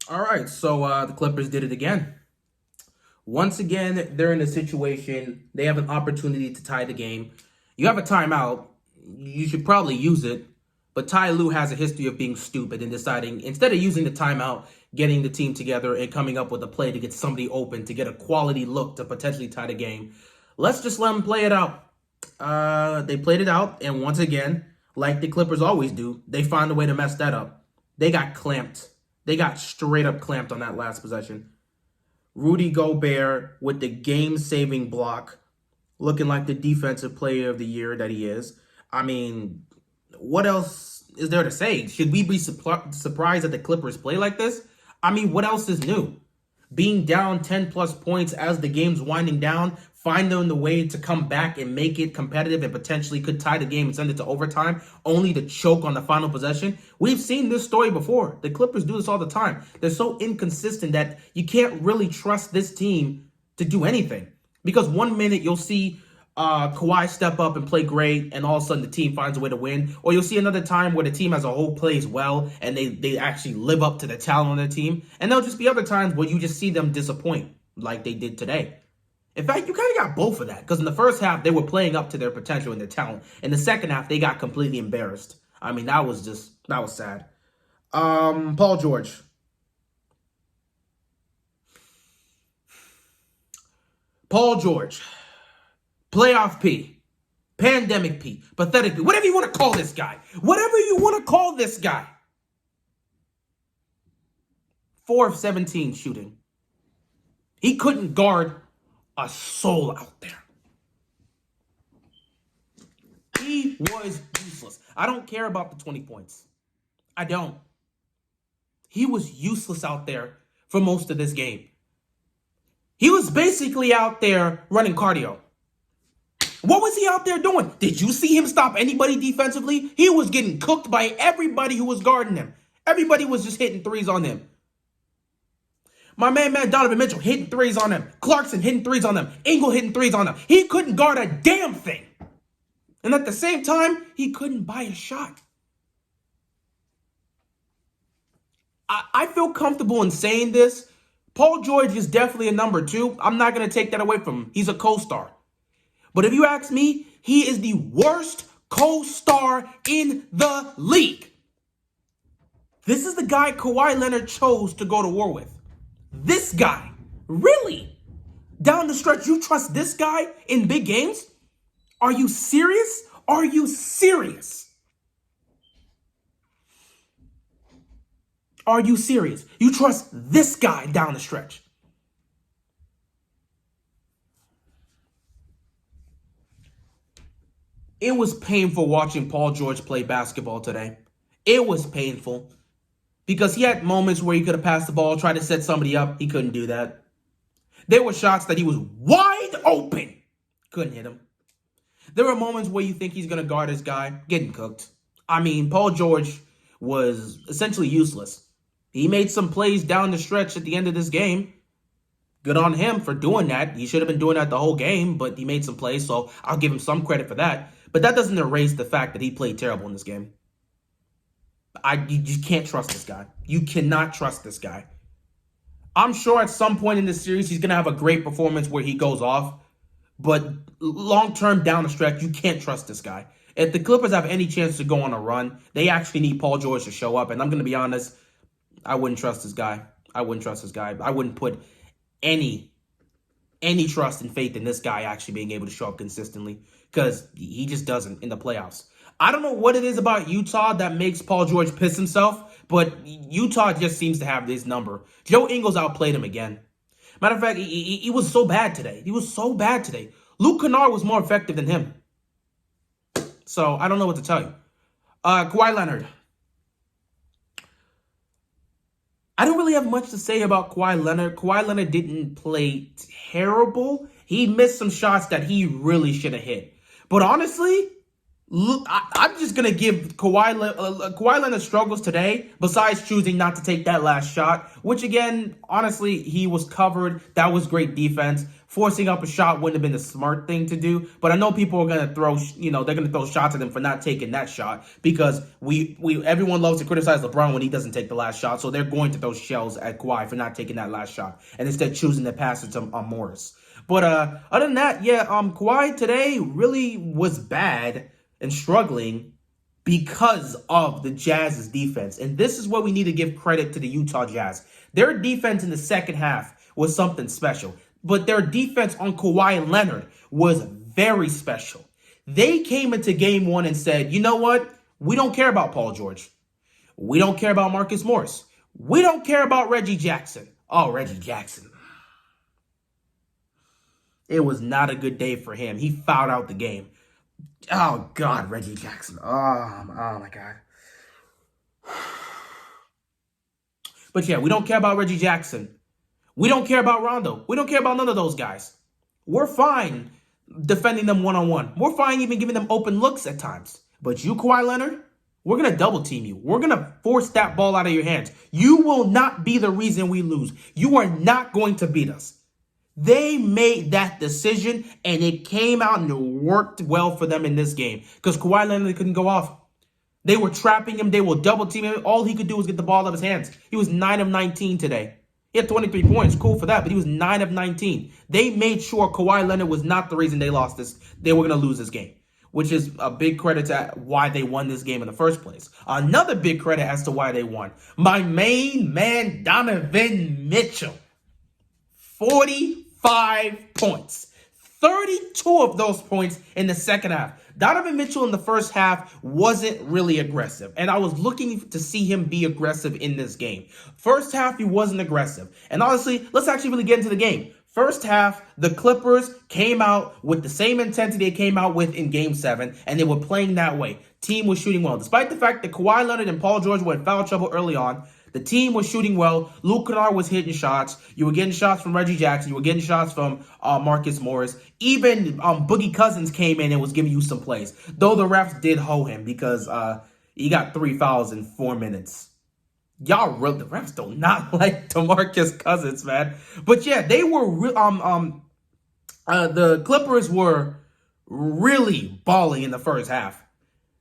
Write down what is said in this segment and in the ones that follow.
All right, so the Clippers did it again. Once again, they're in a situation, they have an opportunity to tie the game. You have a timeout, you should probably use it, but Ty Lue has a history of being stupid and deciding, instead of using the timeout, getting the team together and coming up with a play to get somebody open, to get a quality look to potentially tie the game. Let's just let them play it out. They played it out, and once again, like the Clippers always do, they find a way to mess that up. They got clamped. They got straight up clamped on that last possession. Rudy Gobert with the game-saving block, looking like the defensive player of the year that he is. I mean, what else is there to say? Should we be surprised that the Clippers play like this? I mean, what else is new? Being down 10 plus points as the game's winding down, finding the way to come back and make it competitive and potentially could tie the game and send it to overtime, only to choke on the final possession. We've seen this story before. The Clippers do this all the time. They're so inconsistent that you can't really trust this team to do anything. Because one minute you'll see Kawhi step up and play great, and all of a sudden the team finds a way to win. Or you'll see another time where the team as a whole plays well, and they actually live up to the talent on their team. And there'll just be other times where you just see them disappoint, like they did today. In fact, you kind of got both of that, because in the first half, they were playing up to their potential and their talent. In the second half, they got completely embarrassed. I mean, that was sad. Paul George. Paul George. Playoff P. Pandemic P. Pathetic P. Whatever you want to call this guy. Whatever you want to call this guy. 4 of 17 shooting. He couldn't guard a soul out there. He was useless. I don't care about the 20 points. I don't. He was useless out there for most of this game. He was basically out there running cardio. What was he out there doing? Did you see him stop anybody defensively? He was getting cooked by everybody who was guarding him. Everybody was just hitting threes on him. My man Donovan Mitchell hitting threes on him. Clarkson hitting threes on them. Ingle hitting threes on them. He couldn't guard a damn thing. And at the same time, he couldn't buy a shot. I feel comfortable in saying this. Paul George is definitely a number 2. I'm not going to take that away from him. He's a co-star. But if you ask me, he is the worst co-star in the league. This is the guy Kawhi Leonard chose to go to war with. This guy. Really? Down the stretch, you trust this guy in big games? Are you serious? Are you serious? Are you serious? You trust this guy down the stretch? It was painful watching Paul George play basketball today. It was painful. Because he had moments where he could have passed the ball, tried to set somebody up. He couldn't do that. There were shots that he was wide open. Couldn't hit him. There were moments where you think he's going to guard his guy. Getting cooked. I mean, Paul George was essentially useless. He made some plays down the stretch at the end of this game. Good on him for doing that. He should have been doing that the whole game, but he made some plays, so I'll give him some credit for that. But that doesn't erase the fact that he played terrible in this game. You can't trust this guy. You cannot trust this guy. I'm sure at some point in this series, he's going to have a great performance where he goes off. But long-term down the stretch, you can't trust this guy. If the Clippers have any chance to go on a run, they actually need Paul George to show up. And I'm going to be honest, I wouldn't trust this guy. I wouldn't put any trust and faith in this guy actually being able to show up consistently, because he just doesn't in the playoffs. I don't know what it is about Utah that makes Paul George piss himself, but Utah just seems to have this number. Joe Ingles outplayed him again. Matter of fact, he was so bad today. Luke Kennard was more effective than him. So I don't know what to tell you. Kawhi Leonard. I don't really have much to say about Kawhi Leonard. Kawhi Leonard didn't play terrible. He missed some shots that he really should have hit. But honestly, Look, I'm just gonna give Kawhi Leonard struggles today. Besides choosing not to take that last shot, which again, honestly, he was covered. That was great defense. Forcing up a shot wouldn't have been the smart thing to do. But I know people are gonna throw, they're gonna throw shots at him for not taking that shot because we everyone loves to criticize LeBron when he doesn't take the last shot. So they're going to throw shells at Kawhi for not taking that last shot and instead choosing to pass it to Morris. But other than that, yeah, Kawhi today really was bad and struggling because of the Jazz's defense. And this is what we need to give credit to the Utah Jazz. Their defense in the second half was something special, but their defense on Kawhi Leonard was very special. They came into game one and said, you know what? We don't care about Paul George. We don't care about Marcus Morris. We don't care about Reggie Jackson. Oh, Reggie Jackson. It was not a good day for him. He fouled out the game. Oh, God, Reggie Jackson. Oh my God. But yeah, we don't care about Reggie Jackson. We don't care about Rondo. We don't care about none of those guys. We're fine defending them one-on-one. We're fine even giving them open looks at times. But you, Kawhi Leonard, we're going to double team you. We're going to force that ball out of your hands. You will not be the reason we lose. You are not going to beat us. They made that decision, and it came out and it worked well for them in this game because Kawhi Leonard couldn't go off. They were trapping him. They were double teaming him. All he could do was get the ball out of his hands. He was 9 of 19 today. He had 23 points. Cool for that, but he was 9 of 19. They made sure Kawhi Leonard was not the reason they lost this. They were going to lose this game, which is a big credit to why they won this game in the first place. Another big credit as to why they won. My main man, Donovan Mitchell. 45 points. 32 of those points in the second half. Donovan Mitchell in the first half wasn't really aggressive, and I was looking to see him be aggressive in this game. First half, he wasn't aggressive. And honestly, let's actually really get into the game. First half, the Clippers came out with the same intensity they came out with in Game 7, and they were playing that way. Team was shooting well. Despite the fact that Kawhi Leonard and Paul George were in foul trouble early on, the team was shooting well. Luke Kennard was hitting shots. You were getting shots from Reggie Jackson. You were getting shots from Marcus Morris. Even Boogie Cousins came in and was giving you some plays. Though the refs did hoe him because he got 3 fouls in 4 minutes. The refs do not like DeMarcus Cousins, man. But yeah, they were the Clippers were really balling in the first half.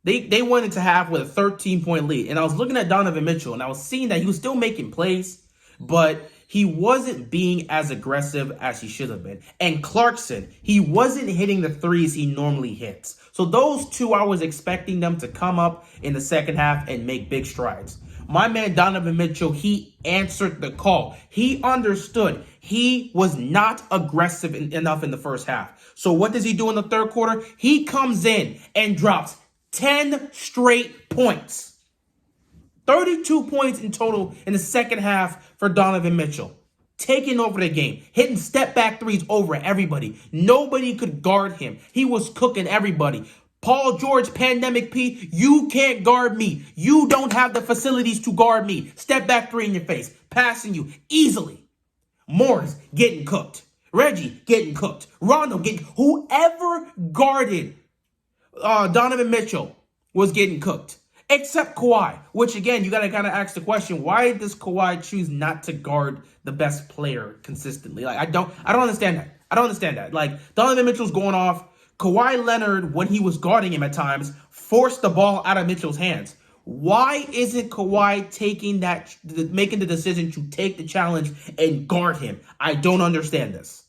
They went into half with a 13-point lead. And I was looking at Donovan Mitchell, and I was seeing that he was still making plays, but he wasn't being as aggressive as he should have been. And Clarkson, he wasn't hitting the threes he normally hits. So those two, I was expecting them to come up in the second half and make big strides. My man Donovan Mitchell, he answered the call. He understood. He was not aggressive enough in the first half. So what does he do in the third quarter? He comes in and drops 10 straight points. 32 points in total in the second half for Donovan Mitchell. Taking over the game. Hitting step-back threes over everybody. Nobody could guard him. He was cooking everybody. Paul George, Pandemic P, you can't guard me. You don't have the facilities to guard me. Step-back three in your face. Passing you easily. Morris getting cooked. Reggie getting cooked. Rondo getting... Whoever guarded Donovan Mitchell was getting cooked, except Kawhi, which again, you got to kind of ask the question, why does Kawhi choose not to guard the best player consistently? Like, I don't understand that. I don't understand that. Like, Donovan Mitchell's going off. Kawhi Leonard, when he was guarding him at times, forced the ball out of Mitchell's hands. Why isn't Kawhi making the decision to take the challenge and guard him? I don't understand this,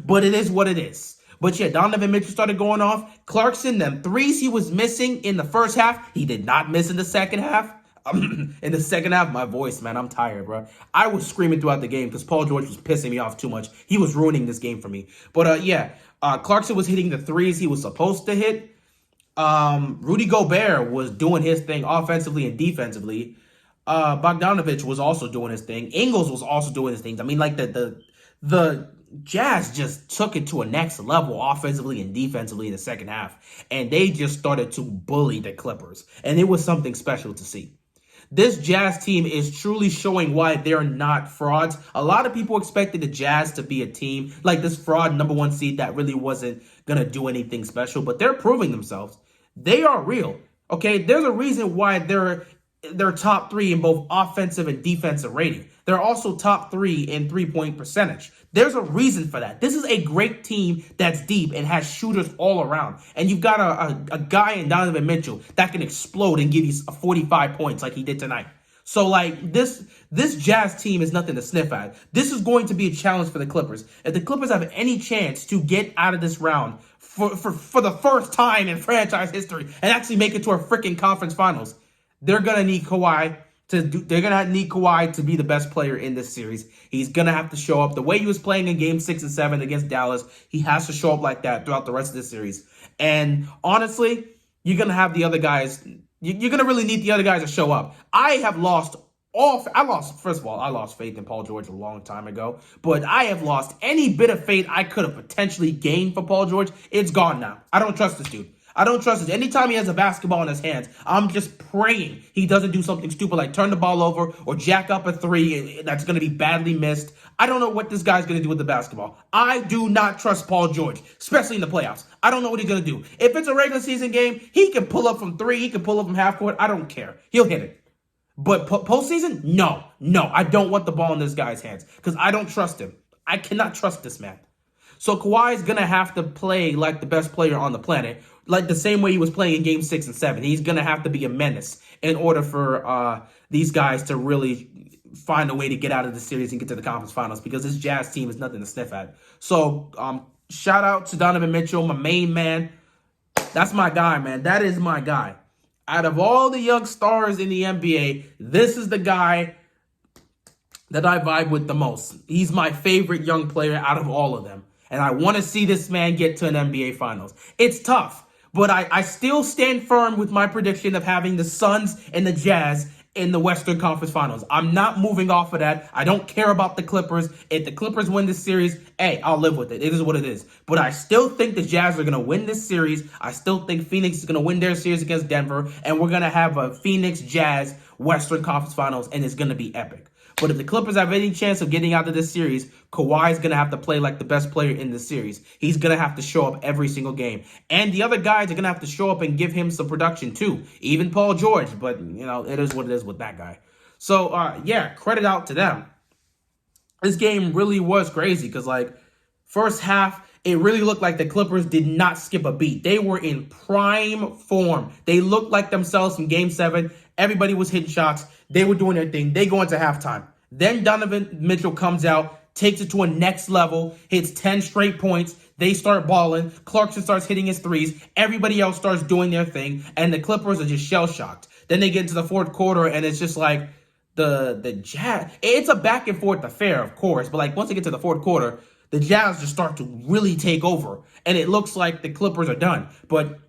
but it is what it is. But yeah, Donovan Mitchell started going off. Clarkson, them threes he was missing in the first half, he did not miss in the second half. In the second half, my voice, man, I'm tired, bro. I was screaming throughout the game because Paul George was pissing me off too much. He was ruining this game for me. But Clarkson was hitting the threes he was supposed to hit. Rudy Gobert was doing his thing offensively and defensively. Bogdanovich was also doing his thing. Ingles was also doing his things. I mean, like the Jazz just took it to a next level offensively and defensively in the second half. And they just started to bully the Clippers. And it was something special to see. This Jazz team is truly showing why they're not frauds. A lot of people expected the Jazz to be a team like this fraud number 1 seed that really wasn't going to do anything special. But they're proving themselves. They are real. Okay, there's a reason why they're top 3 in both offensive and defensive rating. They're also top 3 in 3-point percentage. There's a reason for that. This is a great team that's deep and has shooters all around. And you've got a guy in Donovan Mitchell that can explode and give you 45 points like he did tonight. So, like, this Jazz team is nothing to sniff at. This is going to be a challenge for the Clippers. If the Clippers have any chance to get out of this round for the first time in franchise history and actually make it to a freaking conference finals, they're gonna need Kawhi to be the best player in this series. He's gonna have to show up the way he was playing in Game 6 and 7 against Dallas. He has to show up like that throughout the rest of this series. And honestly, you're gonna have the other guys. You're going to really need the other guys to show up. First of all, I lost faith in Paul George a long time ago, but I have lost any bit of faith I could have potentially gained for Paul George. It's gone now. I don't trust this dude. Anytime he has a basketball in his hands, I'm just praying he doesn't do something stupid like turn the ball over or jack up a 3 that's going to be badly missed. I don't know what this guy's going to do with the basketball. I do not trust Paul George, especially in the playoffs. I don't know what he's going to do. If it's a regular season game, he can pull up from 3. He can pull up from half court. I don't care. He'll hit it. But postseason, no. I don't want the ball in this guy's hands because I don't trust him. I cannot trust this man. So Kawhi is going to have to play like the best player on the planet, like the same way he was playing in Game 6 and 7. He's going to have to be a menace in order for these guys to really find a way to get out of the series and get to the conference finals because this Jazz team is nothing to sniff at. So shout out to Donovan Mitchell, my main man. That's my guy, man. That is my guy. Out of all the young stars in the NBA, this is the guy that I vibe with the most. He's my favorite young player out of all of them. And I want to see this man get to an NBA Finals. It's tough, but I still stand firm with my prediction of having the Suns and the Jazz in the Western Conference Finals. I'm not moving off of that. I don't care about the Clippers. If the Clippers win this series, hey, I'll live with it. It is what it is. But I still think the Jazz are going to win this series. I still think Phoenix is going to win their series against Denver. And we're going to have a Phoenix Jazz Western Conference Finals, and it's going to be epic. But if the Clippers have any chance of getting out of this series, Kawhi is going to have to play like the best player in this series. He's going to have to show up every single game. And the other guys are going to have to show up and give him some production too. Even Paul George. But, you know, it is what it is with that guy. So, yeah, credit out to them. This game really was crazy because, like, first half, it really looked like the Clippers did not skip a beat. They were in prime form. They looked like themselves from Game 7. Everybody was hitting shots. They were doing their thing. They go into halftime. Then Donovan Mitchell comes out, takes it to a next level, hits 10 straight points. They start balling. Clarkson starts hitting his threes. Everybody else starts doing their thing. And the Clippers are just shell-shocked. Then they get into the fourth quarter, and it's just like the Jazz. It's a back and forth affair, of course. But like once they get to the fourth quarter, the Jazz just start to really take over. And it looks like the Clippers are done. But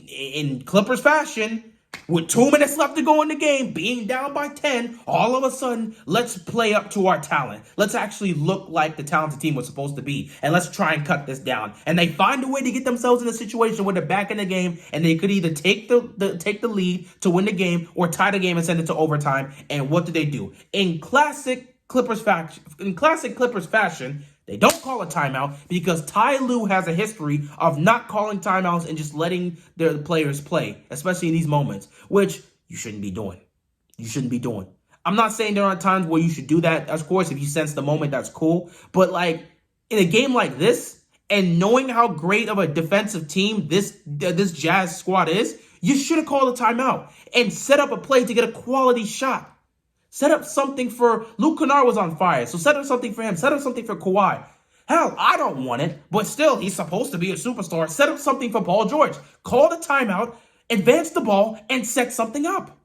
in Clippers fashion, with 2 minutes left to go in the game, being down by 10, all of a sudden, let's play up to our talent. Let's actually look like the talented team was supposed to be. And let's try and cut this down. And they find a way to get themselves in a situation where they're back in the game and they could either take the lead to win the game or tie the game and send it to overtime. And what do? In classic Clippers fashion, they don't call a timeout because Ty Lue has a history of not calling timeouts and just letting their players play, especially in these moments, which you shouldn't be doing. I'm not saying there aren't times where you should do that. Of course, if you sense the moment, that's cool. But like in a game like this, and knowing how great of a defensive team this Jazz squad is, you should have called a timeout and set up a play to get a quality shot. Set up something for Luke Kennard was on fire, so set up something for him. Set up something for Kawhi. Hell, I don't want it, but still, he's supposed to be a superstar. Set up something for Paul George. Call the timeout, advance the ball, and set something up.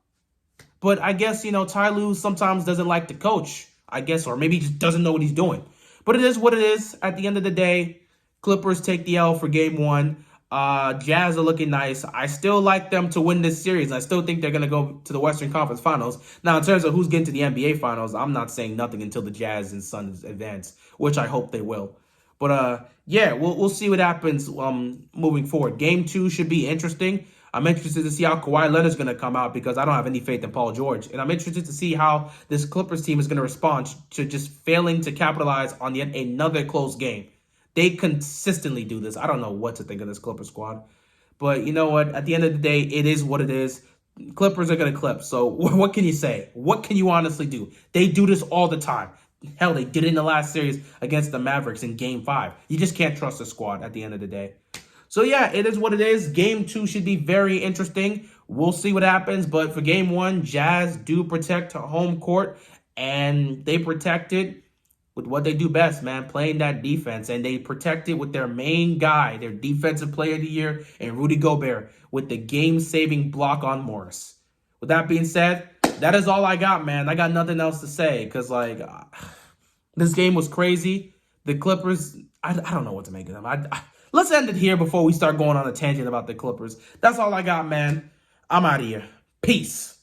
But I guess, you know, Ty Lue sometimes doesn't like to coach, I guess, or maybe he just doesn't know what he's doing. But it is what it is. At the end of the day, Clippers take the L for Game 1. Jazz are looking nice. I still like them to win this series. I still think they're going to go to the Western Conference Finals. Now, in terms of who's getting to the NBA Finals, I'm not saying nothing until the Jazz and Suns advance, which I hope they will. But, yeah, we'll see what happens moving forward. Game 2 should be interesting. I'm interested to see how Kawhi Leonard's going to come out because I don't have any faith in Paul George. And I'm interested to see how this Clippers team is going to respond to just failing to capitalize on another close game. They consistently do this. I don't know what to think of this Clipper squad. But you know what? At the end of the day, it is what it is. Clippers are going to clip. So what can you say? What can you honestly do? They do this all the time. Hell, they did it in the last series against the Mavericks in Game 5. You just can't trust the squad at the end of the day. So yeah, it is what it is. Game 2 should be very interesting. We'll see what happens. But for Game 1, Jazz do protect home court. And they protect it with what they do best, man, playing that defense. And they protect it with their main guy, their defensive player of the year, and Rudy Gobert, with the game-saving block on Morris. With that being said, that is all I got, man. I got nothing else to say because, this game was crazy. The Clippers, I don't know what to make of them. Let's end it here before we start going on a tangent about the Clippers. That's all I got, man. I'm out of here. Peace.